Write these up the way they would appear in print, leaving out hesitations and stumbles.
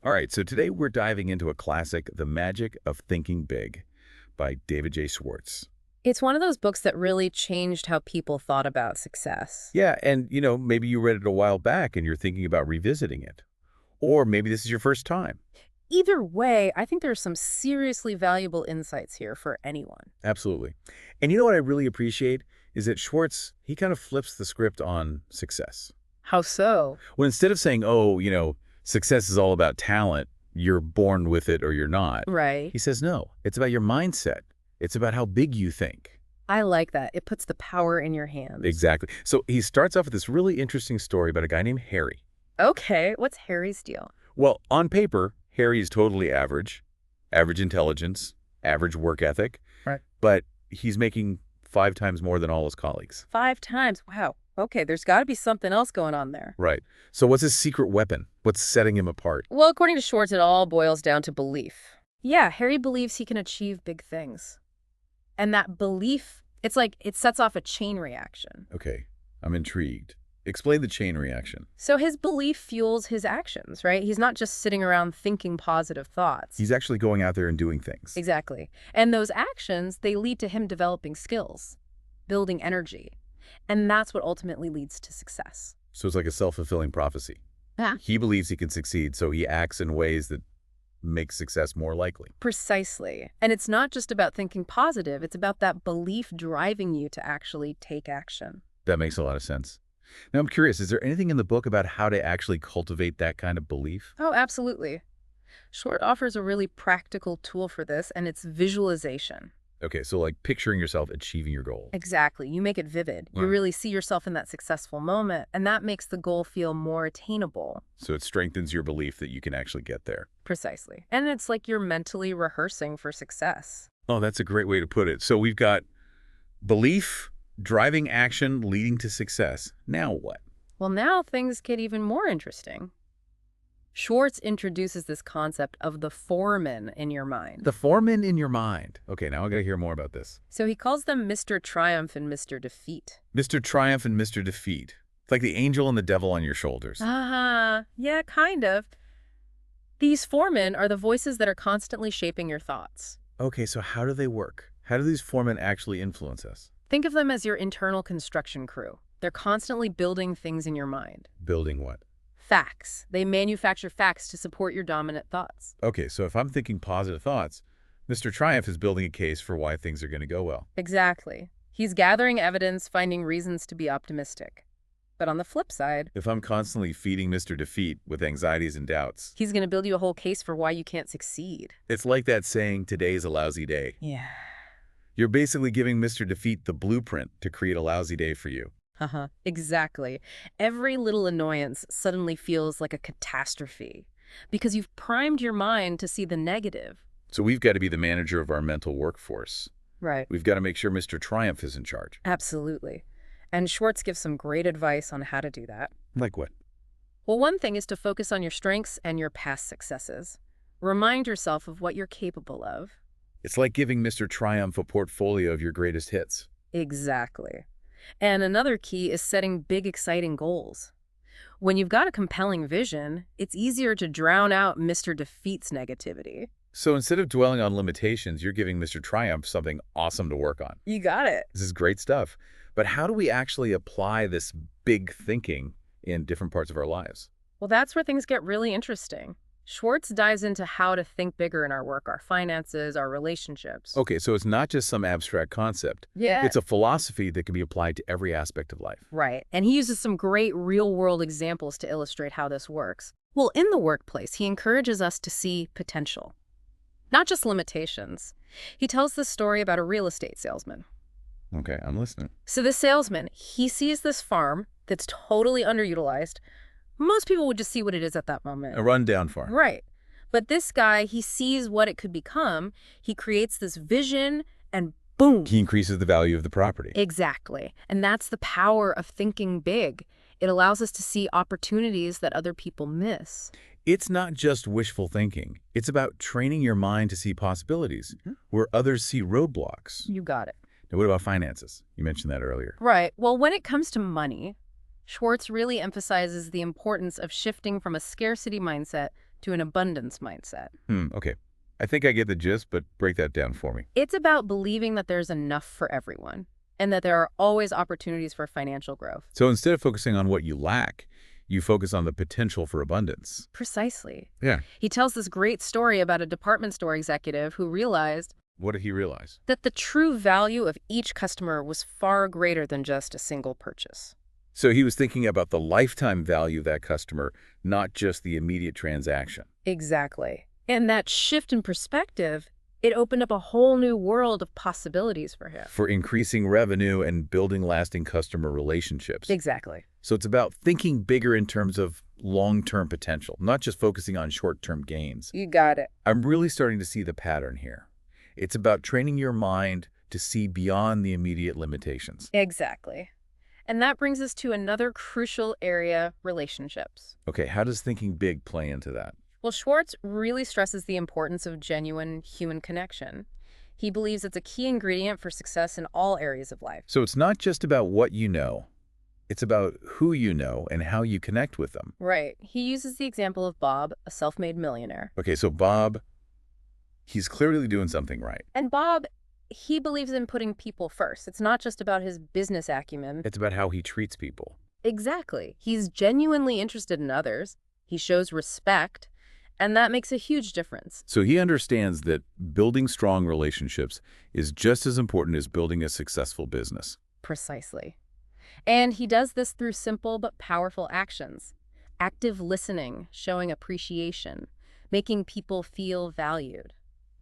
All right, so today we're diving into a classic, The Magic of Thinking Big by David Schwartz. It's one of those books that really changed how people thought about success. Yeah, and maybe you read it a while back and you're thinking about revisiting it. Or maybe this is your first time. Either way, I think there's some seriously valuable insights here for anyone. Absolutely. And you know what I really appreciate is that Schwartz, he kind of flips the script on success. How so? When instead of saying, oh, success is all about talent, you're born with it or you're not, Right. he says, no, it's about your mindset. It's about how big you think. I like that. It puts the power in your hands. Exactly. So he starts off with this really interesting story about a guy named Harry. Okay, what's Harry's deal? Well, on paper, Harry is totally average, average intelligence, average work ethic. Right. But he's making 5 times more than all his colleagues. 5 times. Wow. Okay, there's got to be something else going on there. Right. So what's his secret weapon? What's setting him apart? Well, according to Schwartz, it all boils down to belief. Yeah, Harry believes he can achieve big things. And that belief, it's like it sets off a chain reaction. Okay, I'm intrigued. Explain the chain reaction. So his belief fuels his actions, right? He's not just sitting around thinking positive thoughts. He's actually going out there and doing things. Exactly. And those actions, they lead to him developing skills, building energy. And that's what ultimately leads to success. So it's like a self-fulfilling prophecy. Yeah. He believes he can succeed, so he acts in ways that make success more likely. Precisely. And it's not just about thinking positive. It's about that belief driving you to actually take action. That makes a lot of sense. Now, I'm curious, is there anything in the book about how to actually cultivate that kind of belief? Oh, absolutely. Schwartz offers a really practical tool for this, and it's visualization. Okay, so like picturing yourself achieving your goal. Exactly. You make it vivid. You Right. really see yourself in that successful moment, and that makes the goal feel more attainable. So it strengthens your belief that you can actually get there. Precisely. And it's like you're mentally rehearsing for success. Oh, that's a great way to put it. So we've got belief, driving action, leading to success. Now what? Well, now things get even more interesting. Schwartz introduces this concept of the foreman in your mind. The foreman in your mind. Okay, now I got to hear more about this. So he calls them Mr. Triumph and Mr. Defeat. Mr. Triumph and Mr. Defeat. It's like the angel and the devil on your shoulders. Yeah, kind of. These foremen are the voices that are constantly shaping your thoughts. Okay, so how do they work? How do these foremen actually influence us? Think of them as your internal construction crew. They're constantly building things in your mind. Building what? Facts. They manufacture facts to support your dominant thoughts. Okay, so if I'm thinking positive thoughts, Mr. Triumph is building a case for why things are going to go well. Exactly. He's gathering evidence, finding reasons to be optimistic. But on the flip side, If I'm constantly feeding Mr. Defeat with anxieties and doubts, he's going to build you a whole case for why you can't succeed. it's like that saying, today's a lousy day. Yeah. You're basically giving Mr. Defeat the blueprint to create a lousy day for you. Exactly. Every little annoyance suddenly feels like a catastrophe because you've primed your mind to see the negative. So we've got to be the manager of our mental workforce. Right. We've got to make sure Mr. Triumph is in charge. Absolutely. And Schwartz gives some great advice on how to do that. Like what? Well, one thing is to focus on your strengths and your past successes. Remind yourself of what you're capable of. It's like giving Mr. Triumph a portfolio of your greatest hits. Exactly. And another key is setting big, exciting goals. When you've got a compelling vision, it's easier to drown out Mr. Defeat's negativity. So instead of dwelling on limitations, you're giving Mr. Triumph something awesome to work on. You got it. This is great stuff. But how do we actually apply this big thinking in different parts of our lives? Well, that's where things get really interesting. Schwartz dives into how to think bigger in our work, our finances, our relationships. Okay, so it's not just some abstract concept. Yeah. It's a philosophy that can be applied to every aspect of life. Right. And he uses some great real-world examples to illustrate how this works. Well, in the workplace, he encourages us to see potential, not just limitations. He tells this story about a real estate salesman. Okay, I'm listening. So the salesman, he sees this farm that's totally underutilized. Most people would just see what it is at that moment. A rundown farm. Right. But this guy, he sees what it could become. He creates this vision and boom. He increases the value of the property. Exactly. And that's the power of thinking big. It allows us to see opportunities that other people miss. It's not just wishful thinking. It's about training your mind to see possibilities where others see roadblocks. You got it. Now, what about finances? You mentioned that earlier. Right. Well, when it comes to money, Schwartz really emphasizes the importance of shifting from a scarcity mindset to an abundance mindset. Okay. I think I get the gist, but break that down for me. It's about believing that there's enough for everyone and that there are always opportunities for financial growth. So instead of focusing on what you lack, you focus on the potential for abundance. Precisely. Yeah. He tells this great story about a department store executive who realized What did he realize? that the true value of each customer was far greater than just a single purchase. So he was thinking about the lifetime value of that customer, not just the immediate transaction. Exactly. And that shift in perspective, it opened up a whole new world of possibilities for him. For increasing revenue and building lasting customer relationships. Exactly. So it's about thinking bigger in terms of long-term potential, not just focusing on short-term gains. You got it. I'm really starting to see the pattern here. It's about training your mind to see beyond the immediate limitations. Exactly. And that brings us to another crucial area, relationships. Okay, how does thinking big play into that? Well, Schwartz really stresses the importance of genuine human connection. He believes it's a key ingredient for success in all areas of life. So it's not just about what you know. It's about who you know and how you connect with them. Right. He uses the example of Bob, a self-made millionaire. Okay, so Bob, he's clearly doing something right. And Bob, he believes in putting people first. It's not just about his business acumen. It's about how he treats people. Exactly. He's genuinely interested in others. He shows respect. And that makes a huge difference. So he understands that building strong relationships is just as important as building a successful business. Precisely. And he does this through simple but powerful actions. Active listening, showing appreciation, making people feel valued.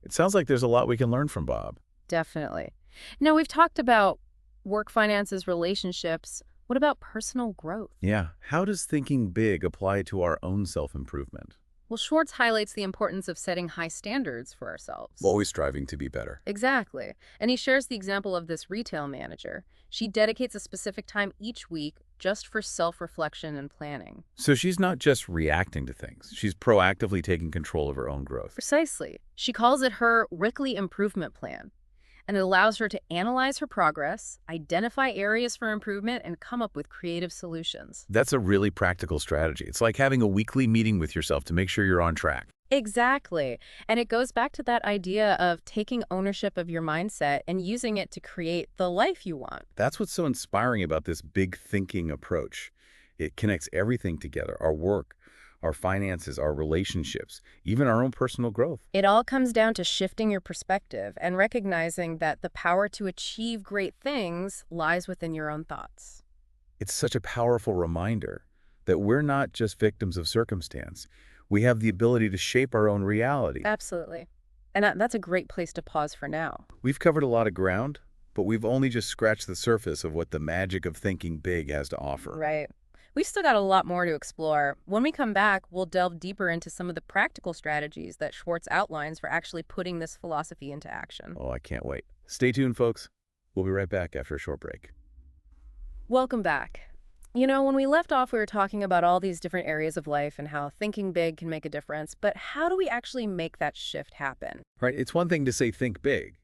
It sounds like there's a lot we can learn from Bob. Definitely. Now, we've talked about work, finances, relationships. What about personal growth? Yeah, how does thinking big apply to our own self-improvement? Well, Schwartz highlights the importance of setting high standards for ourselves. Always striving to be better. Exactly. And he shares the example of this retail manager. She dedicates a specific time each week just for self-reflection and planning. So she's not just reacting to things. She's proactively taking control of her own growth. Precisely. She calls it her weekly improvement plan. And it allows her to analyze her progress, identify areas for improvement, and come up with creative solutions. That's a really practical strategy. It's like having a weekly meeting with yourself to make sure you're on track. Exactly. And it goes back to that idea of taking ownership of your mindset and using it to create the life you want. That's what's so inspiring about this big thinking approach. It connects everything together, our work, our finances, our relationships, even our own personal growth. It all comes down to shifting your perspective and recognizing that the power to achieve great things lies within your own thoughts. It's such a powerful reminder that we're not just victims of circumstance. We have the ability to shape our own reality. Absolutely. And that's a great place to pause for now. We've covered a lot of ground, but we've only just scratched the surface of what the magic of thinking big has to offer. Right. We've still got a lot more to explore. When we come back, we'll delve deeper into some of the practical strategies that Schwartz outlines for actually putting this philosophy into action. Oh, I can't wait. Stay tuned, folks. We'll be right back after a short break. Welcome back. You know, when we left off, we were talking about all these different areas of life and how thinking big can make a difference, but how do we actually make that shift happen? Right? It's one thing to say think big,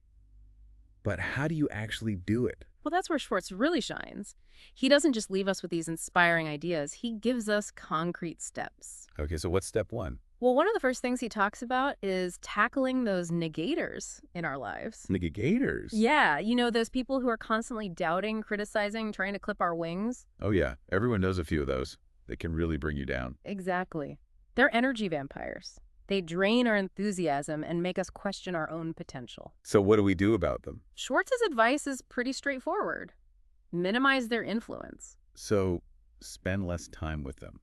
but how do you actually do it? Well, that's where Schwartz really shines. He doesn't just leave us with these inspiring ideas. He gives us concrete steps. Okay, so what's step one? Well, one of the first things he talks about is tackling those negators in our lives. Negators? Yeah, you know, those people who are constantly doubting, criticizing, trying to clip our wings. Oh yeah, everyone knows a few of those. They can really bring you down. Exactly. They're energy vampires. They drain our enthusiasm and make us question our own potential. So what do we do about them? Schwartz's advice is pretty straightforward. Minimize their influence. So spend less time with them,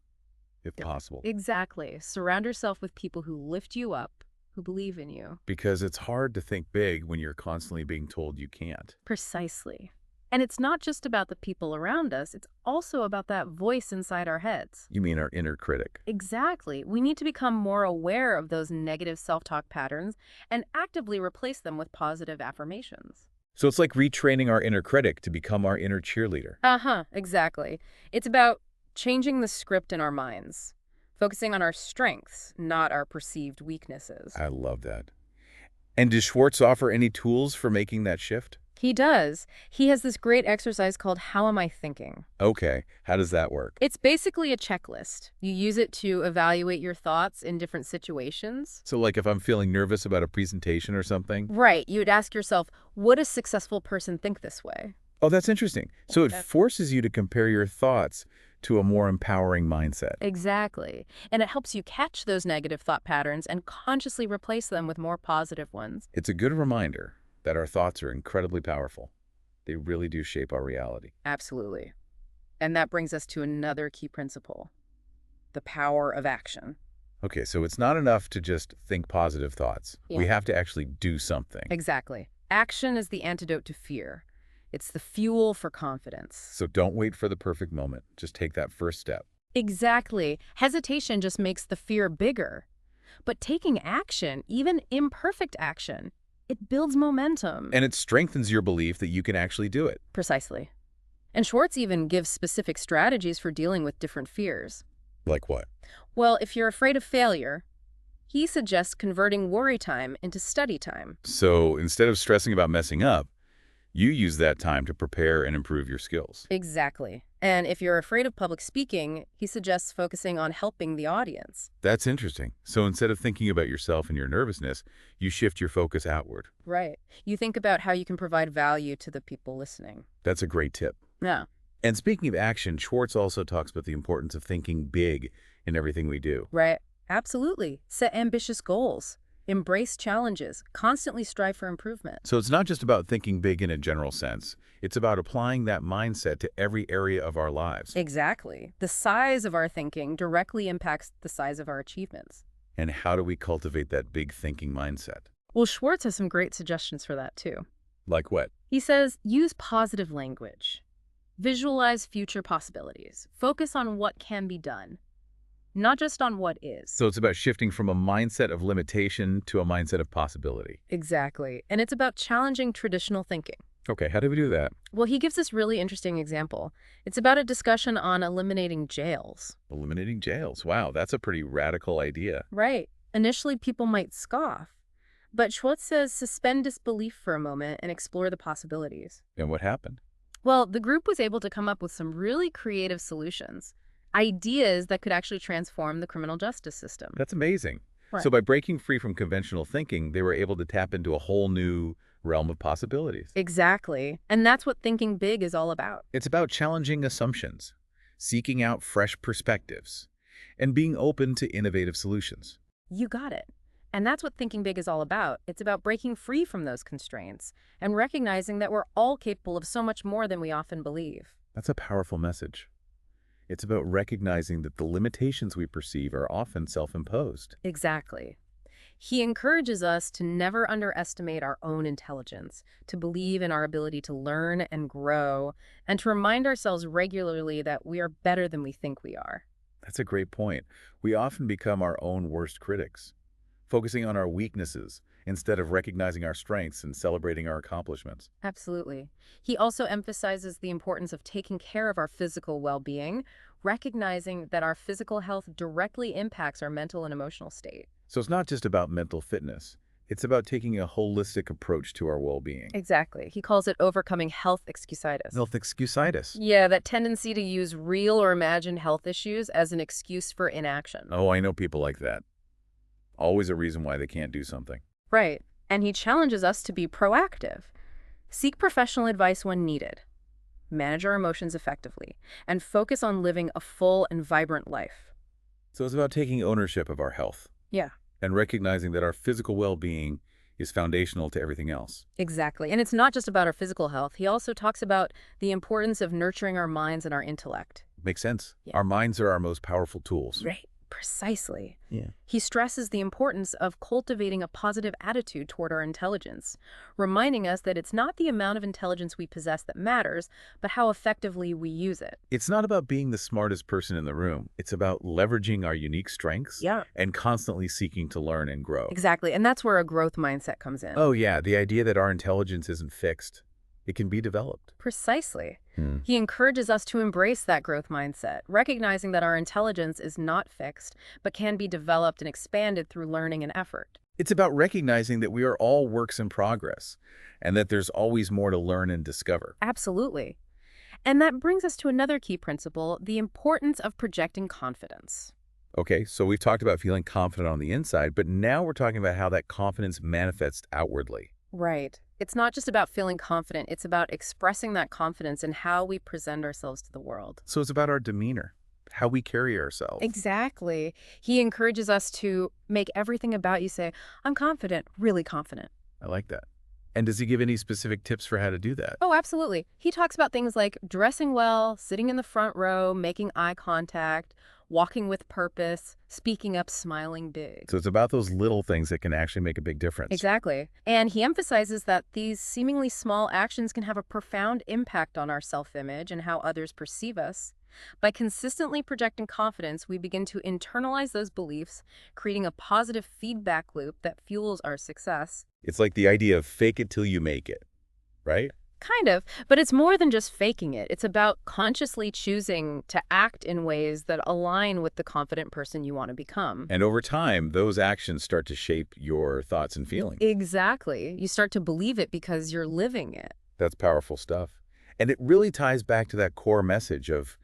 if possible. Exactly. Surround yourself with people who lift you up, who believe in you. Because it's hard to think big when you're constantly being told you can't. Precisely. And it's not just about the people around us, it's also about that voice inside our heads. You mean our inner critic. Exactly. We need to become more aware of those negative self-talk patterns and actively replace them with positive affirmations. So it's like retraining our inner critic to become our inner cheerleader. Exactly. It's about changing the script in our minds, focusing on our strengths, not our perceived weaknesses. I love that. And does Schwartz offer any tools for making that shift? He does. He has this great exercise called How Am I Thinking? Okay, how does that work? It's basically a checklist. You use it to evaluate your thoughts in different situations. So like if I'm feeling nervous about a presentation or something? Right. You'd ask yourself, would a successful person think this way? Oh, that's interesting. So it That's- forces you to compare your thoughts to a more empowering mindset. Exactly. And it helps you catch those negative thought patterns and consciously replace them with more positive ones. It's a good reminder that our thoughts are incredibly powerful. They really do shape our reality. Absolutely. And that brings us to another key principle, the power of action. Okay, so it's not enough to just think positive thoughts. We Yeah. have to actually do something. Exactly. Action is the antidote to fear. It's the fuel for confidence. So don't wait for the perfect moment. Just take that first step. Exactly. Hesitation just makes the fear bigger. But taking action, even imperfect action, it builds momentum. And it strengthens your belief that you can actually do it. Precisely. And Schwartz even gives specific strategies for dealing with different fears. Like what? Well, if you're afraid of failure, he suggests converting worry time into study time. So instead of stressing about messing up, you use that time to prepare and improve your skills. Exactly. And if you're afraid of public speaking, he suggests focusing on helping the audience. That's interesting. So instead of thinking about yourself and your nervousness, you shift your focus outward. Right. You think about how you can provide value to the people listening. That's a great tip. Yeah. And speaking of action, Schwartz also talks about the importance of thinking big in everything we do. Right. Absolutely. Set ambitious goals. Embrace challenges. Constantly strive for improvement. So it's not just about thinking big in a general sense. It's about applying that mindset to every area of our lives. Exactly. The size of our thinking directly impacts the size of our achievements. And how do we cultivate that big thinking mindset? Well, Schwartz has some great suggestions for that, too. Like what? He says, use positive language. Visualize future possibilities. Focus on what can be done, not just on what is. So it's about shifting from a mindset of limitation to a mindset of possibility. Exactly. And it's about challenging traditional thinking. Okay, how do we do that? Well, he gives this really interesting example. It's about a discussion on eliminating jails. Eliminating jails. Wow, that's a pretty radical idea. Right. Initially, people might scoff. But Schwartz says suspend disbelief for a moment and explore the possibilities. And what happened? Well, the group was able to come up with some really creative solutions, ideas that could actually transform the criminal justice system. That's amazing. Right. So by breaking free from conventional thinking, they were able to tap into a whole new realm of possibilities. Exactly. And that's what thinking big is all about. It's about challenging assumptions, seeking out fresh perspectives, and being open to innovative solutions. You got it. And that's what thinking big is all about. It's about breaking free from those constraints and recognizing that we're all capable of so much more than we often believe. That's a powerful message. It's about recognizing that the limitations we perceive are often self-imposed. Exactly. He encourages us to never underestimate our own intelligence, to believe in our ability to learn and grow, and to remind ourselves regularly that we are better than we think we are. That's a great point. We often become our own worst critics, focusing on our weaknesses instead of recognizing our strengths and celebrating our accomplishments. Absolutely. He also emphasizes the importance of taking care of our physical well-being, recognizing that our physical health directly impacts our mental and emotional state. So it's not just about mental fitness. It's about taking a holistic approach to our well-being. Exactly. He calls it overcoming health excusitis. Health excusitis. Yeah, that tendency to use real or imagined health issues as an excuse for inaction. Oh, I know people like that. Always a reason why they can't do something. Right. And he challenges us to be proactive. Seek professional advice when needed. Manage our emotions effectively. And focus on living a full and vibrant life. So it's about taking ownership of our health. Yeah. And recognizing that our physical well-being is foundational to everything else. Exactly. And it's not just about our physical health. He also talks about the importance of nurturing our minds and our intellect. Makes sense. Yeah. Our minds are our most powerful tools. Right. Precisely. Yeah. He stresses the importance of cultivating a positive attitude toward our intelligence, reminding us that it's not the amount of intelligence we possess that matters, but how effectively we use it. It's not about being the smartest person in the room. It's about leveraging our unique strengths Yeah. and constantly seeking to learn and grow. Exactly. And that's where a growth mindset comes in. Oh, yeah. The idea that our intelligence isn't fixed. It can be developed. Precisely. He encourages us to embrace that growth mindset, recognizing that our intelligence is not fixed, but can be developed and expanded through learning and effort. It's about recognizing that we are all works in progress and that there's always more to learn and discover. Absolutely. And that brings us to another key principle, the importance of projecting confidence. Okay, so we've talked about feeling confident on the inside, but now we're talking about how that confidence manifests outwardly. Right. It's not just about feeling confident, it's about expressing that confidence in how we present ourselves to the world. So it's about our demeanor, how we carry ourselves. Exactly. He encourages us to make everything about you say, I'm confident, really confident. I like that. And does he give any specific tips for how to do that? Oh, absolutely. He talks about things like dressing well, sitting in the front row, making eye contact, walking with purpose, speaking up, smiling big. So it's about those little things that can actually make a big difference. Exactly. And he emphasizes that these seemingly small actions can have a profound impact on our self-image and how others perceive us. By consistently projecting confidence, we begin to internalize those beliefs, creating a positive feedback loop that fuels our success. It's like the idea of fake it till you make it, right? Kind of, but it's more than just faking it. It's about consciously choosing to act in ways that align with the confident person you want to become. And over time, those actions start to shape your thoughts and feelings. Exactly. You start to believe it because you're living it. That's powerful stuff. And it really ties back to that core message of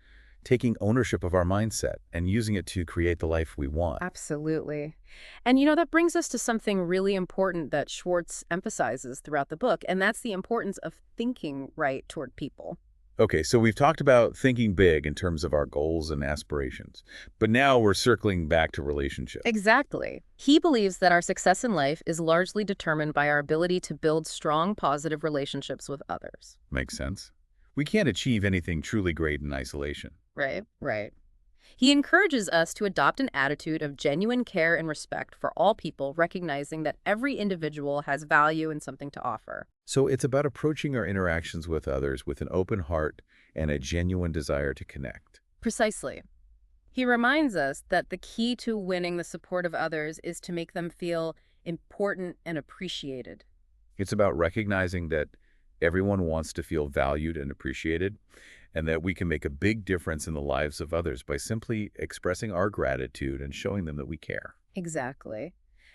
taking ownership of our mindset and using it to create the life we want. Absolutely. And that brings us to something really important that Schwartz emphasizes throughout the book, and that's the importance of thinking right toward people. Okay, so we've talked about thinking big in terms of our goals and aspirations, but now we're circling back to relationships. Exactly. He believes that our success in life is largely determined by our ability to build strong, positive relationships with others. Makes sense. We can't achieve anything truly great in isolation. Right, right. He encourages us to adopt an attitude of genuine care and respect for all people, recognizing that every individual has value and something to offer. So it's about approaching our interactions with others with an open heart and a genuine desire to connect. Precisely. He reminds us that the key to winning the support of others is to make them feel important and appreciated. It's about recognizing that everyone wants to feel valued and appreciated, and that we can make a big difference in the lives of others by simply expressing our gratitude and showing them that we care. Exactly.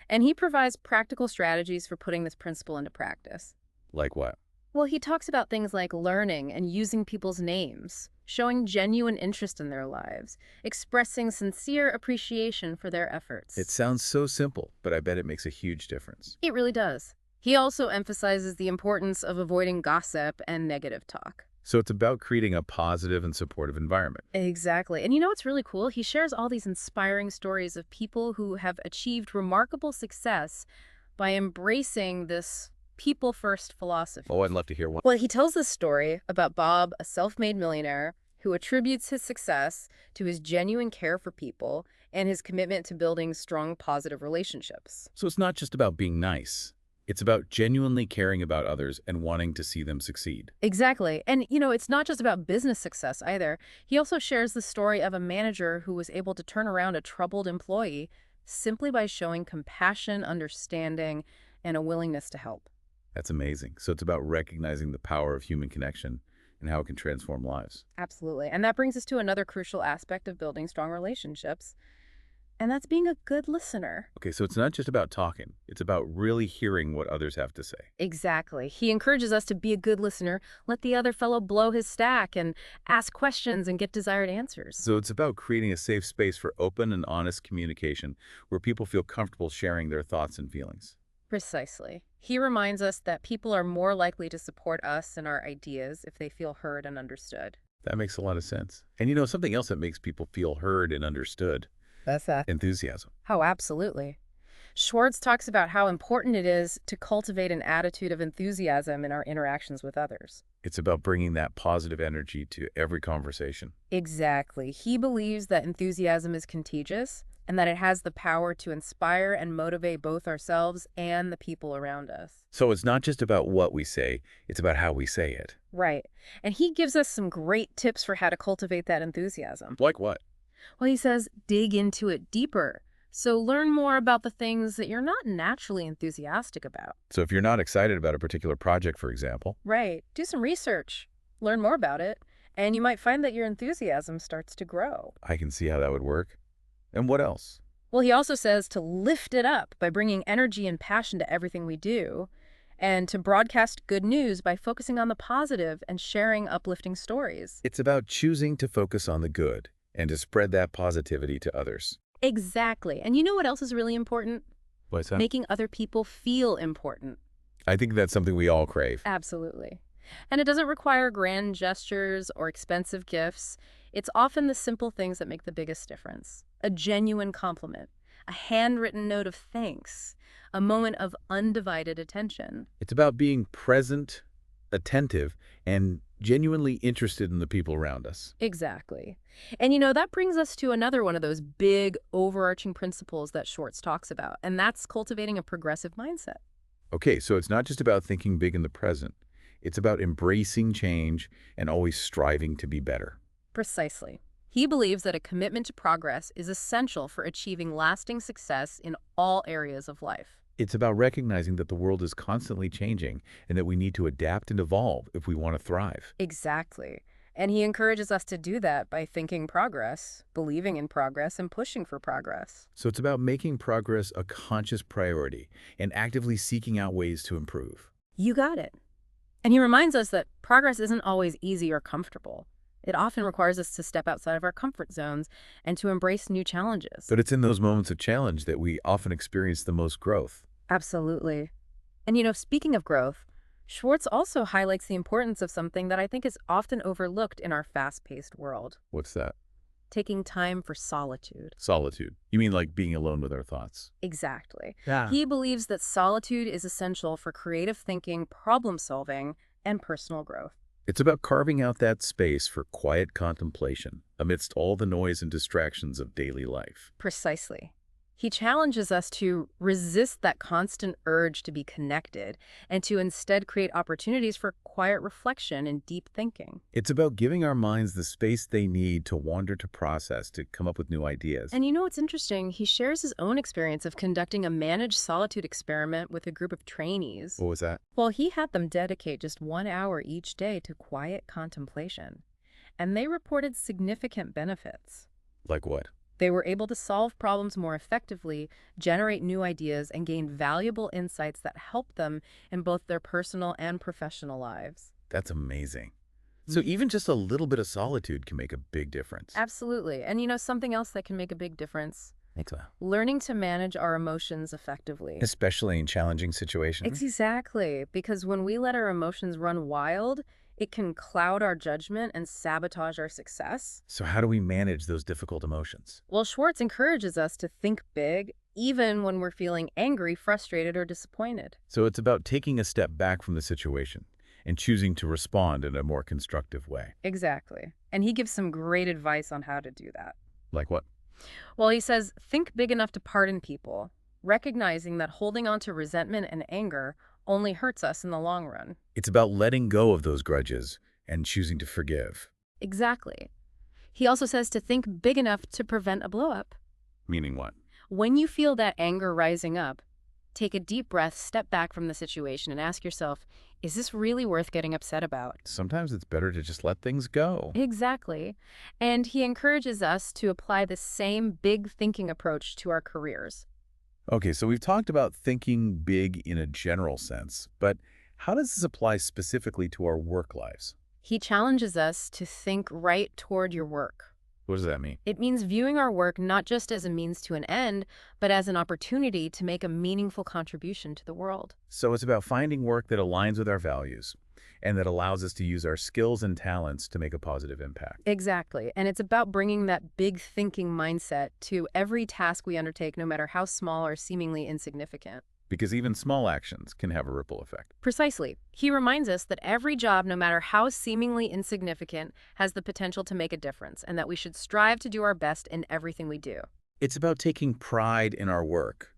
And he provides practical strategies for putting this principle into practice. Like what? Well, he talks about things like learning and using people's names, showing genuine interest in their lives, expressing sincere appreciation for their efforts. It sounds so simple, but I bet it makes a huge difference. It really does. He also emphasizes the importance of avoiding gossip and negative talk. So it's about creating a positive and supportive environment. Exactly. And what's really cool? He shares all these inspiring stories of people who have achieved remarkable success by embracing this people-first philosophy. Oh, I'd love to hear one. Well, he tells this story about Bob, a self-made millionaire who attributes his success to his genuine care for people and his commitment to building strong, positive relationships. So it's not just about being nice. It's about genuinely caring about others and wanting to see them succeed. Exactly. And, it's not just about business success either. He also shares the story of a manager who was able to turn around a troubled employee simply by showing compassion, understanding, and a willingness to help. That's amazing. So it's about recognizing the power of human connection and how it can transform lives. Absolutely. And that brings us to another crucial aspect of building strong relationships, and that's being a good listener. Okay, so it's not just about talking. It's about really hearing what others have to say. Exactly. He encourages us to be a good listener, let the other fellow blow his stack, and ask questions and get desired answers. So it's about creating a safe space for open and honest communication where people feel comfortable sharing their thoughts and feelings. Precisely. He reminds us that people are more likely to support us and our ideas if they feel heard and understood. That makes a lot of sense. And something else that makes people feel heard and understood? That's that. Enthusiasm. Oh, absolutely. Schwartz talks about how important it is to cultivate an attitude of enthusiasm in our interactions with others. It's about bringing that positive energy to every conversation. Exactly. He believes that enthusiasm is contagious and that it has the power to inspire and motivate both ourselves and the people around us. So it's not just about what we say, it's about how we say it. Right. And he gives us some great tips for how to cultivate that enthusiasm. Like what? Well, he says, dig into it deeper. So learn more about the things that you're not naturally enthusiastic about. So if you're not excited about a particular project, for example. Right. Do some research. Learn more about it. And you might find that your enthusiasm starts to grow. I can see how that would work. And what else? Well, he also says to lift it up by bringing energy and passion to everything we do, and to broadcast good news by focusing on the positive and sharing uplifting stories. It's about choosing to focus on the good and to spread that positivity to others. Exactly. And you know what else is really important? What's that? Making other people feel important. I think that's something we all crave. Absolutely. And it doesn't require grand gestures or expensive gifts. It's often the simple things that make the biggest difference. A genuine compliment, a handwritten note of thanks, a moment of undivided attention. It's about being present, attentive, and genuinely interested in the people around us. Exactly. And that brings us to another one of those big overarching principles that Schwartz talks about, and that's cultivating a progressive mindset. Okay, so it's not just about thinking big in the present. It's about embracing change and always striving to be better. Precisely. He believes that a commitment to progress is essential for achieving lasting success in all areas of life. It's about recognizing that the world is constantly changing and that we need to adapt and evolve if we want to thrive. Exactly. And he encourages us to do that by thinking progress, believing in progress, and pushing for progress. So it's about making progress a conscious priority and actively seeking out ways to improve. You got it. And he reminds us that progress isn't always easy or comfortable. It often requires us to step outside of our comfort zones and to embrace new challenges. But it's in those moments of challenge that we often experience the most growth. Absolutely. And speaking of growth, Schwartz also highlights the importance of something that I think is often overlooked in our fast-paced world: What's that? taking time for solitude. Solitude. You mean like being alone with our thoughts? Exactly. Yeah. He believes that solitude is essential for creative thinking, problem-solving, and personal growth. It's about carving out that space for quiet contemplation amidst all the noise and distractions of daily life. Precisely. He challenges us to resist that constant urge to be connected and to instead create opportunities for quiet reflection and deep thinking. It's about giving our minds the space they need to wander, to process, to come up with new ideas. And what's interesting? He shares his own experience of conducting a managed solitude experiment with a group of trainees. What was that? Well, he had them dedicate just 1 hour each day to quiet contemplation, and they reported significant benefits. Like what? They were able to solve problems more effectively, generate new ideas, and gain valuable insights that helped them in both their personal and professional lives. That's amazing. So even just a little bit of solitude can make a big difference. Absolutely. And something else that can make a big difference? Thanks, so. Learning to manage our emotions effectively. Especially in challenging situations. Exactly. Because when we let our emotions run wild, it can cloud our judgment and sabotage our success. So how do we manage those difficult emotions? Well, Schwartz encourages us to think big, even when we're feeling angry, frustrated, or disappointed. So it's about taking a step back from the situation and choosing to respond in a more constructive way. Exactly. And he gives some great advice on how to do that. Like what? Well, he says, think big enough to pardon people, recognizing that holding on to resentment and anger only hurts us in the long run. It's about letting go of those grudges and choosing to forgive. Exactly. He also says to think big enough to prevent a blow-up. Meaning what? When you feel that anger rising up, take a deep breath, step back from the situation, and ask yourself, is this really worth getting upset about? Sometimes it's better to just let things go. Exactly. And he encourages us to apply the same big thinking approach to our careers. Okay, so we've talked about thinking big in a general sense, but how does this apply specifically to our work lives? He challenges us to think right toward your work. What does that mean? It means viewing our work not just as a means to an end, but as an opportunity to make a meaningful contribution to the world. So it's about finding work that aligns with our values and that allows us to use our skills and talents to make a positive impact. Exactly. And it's about bringing that big thinking mindset to every task we undertake, no matter how small or seemingly insignificant. Because even small actions can have a ripple effect. Precisely. He reminds us that every job, no matter how seemingly insignificant, has the potential to make a difference, and that we should strive to do our best in everything we do. It's about taking pride in our work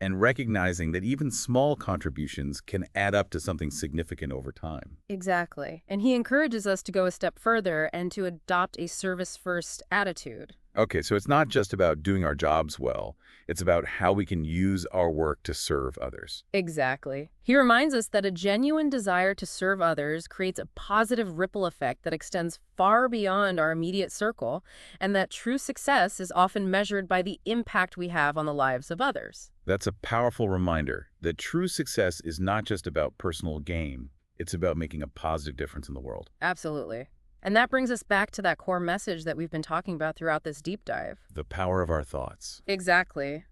and recognizing that even small contributions can add up to something significant over time. Exactly. And he encourages us to go a step further and to adopt a service-first attitude. Okay, so it's not just about doing our jobs well. It's about how we can use our work to serve others. Exactly. He reminds us that a genuine desire to serve others creates a positive ripple effect that extends far beyond our immediate circle, and that true success is often measured by the impact we have on the lives of others. That's a powerful reminder that true success is not just about personal gain. It's about making a positive difference in the world. Absolutely. And that brings us back to that core message that we've been talking about throughout this deep dive. The power of our thoughts. Exactly.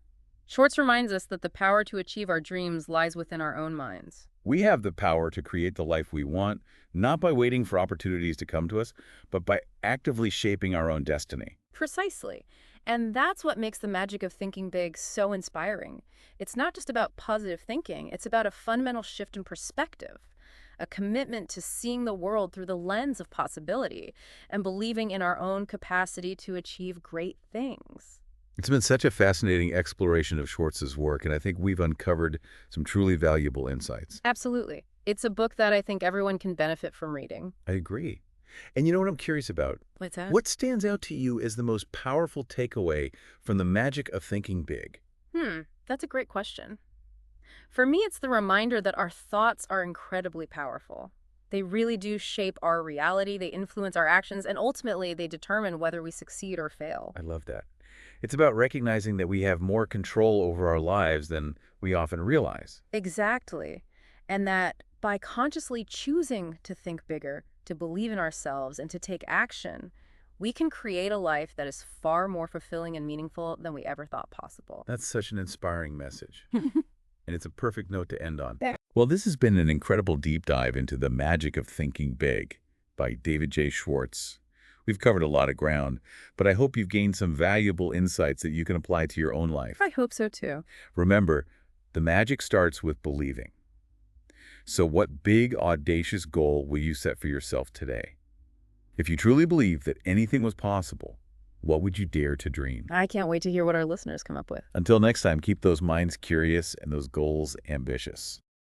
Schwartz reminds us that the power to achieve our dreams lies within our own minds. We have the power to create the life we want, not by waiting for opportunities to come to us, but by actively shaping our own destiny. Precisely. And that's what makes the magic of thinking big so inspiring. It's not just about positive thinking, it's about a fundamental shift in perspective, a commitment to seeing the world through the lens of possibility and believing in our own capacity to achieve great things. It's been such a fascinating exploration of Schwartz's work, and I think we've uncovered some truly valuable insights. Absolutely. It's a book that I think everyone can benefit from reading. I agree. And you know what I'm curious about? What's that? What stands out to you as the most powerful takeaway from the magic of thinking big? That's a great question. For me, it's the reminder that our thoughts are incredibly powerful. They really do shape our reality, they influence our actions, and ultimately they determine whether we succeed or fail. I love that. It's about recognizing that we have more control over our lives than we often realize. Exactly. And that by consciously choosing to think bigger, to believe in ourselves, and to take action, we can create a life that is far more fulfilling and meaningful than we ever thought possible. That's such an inspiring message. And it's a perfect note to end on. Well, this has been an incredible deep dive into the magic of thinking big by DavidJSchwartz. We've covered a lot of ground, but I hope you've gained some valuable insights that you can apply to your own life. I hope so too. Remember, the magic starts with believing. So what big, audacious goal will you set for yourself today? If you truly believe that anything was possible, what would you dare to dream? I can't wait to hear what our listeners come up with. Until next time, keep those minds curious and those goals ambitious.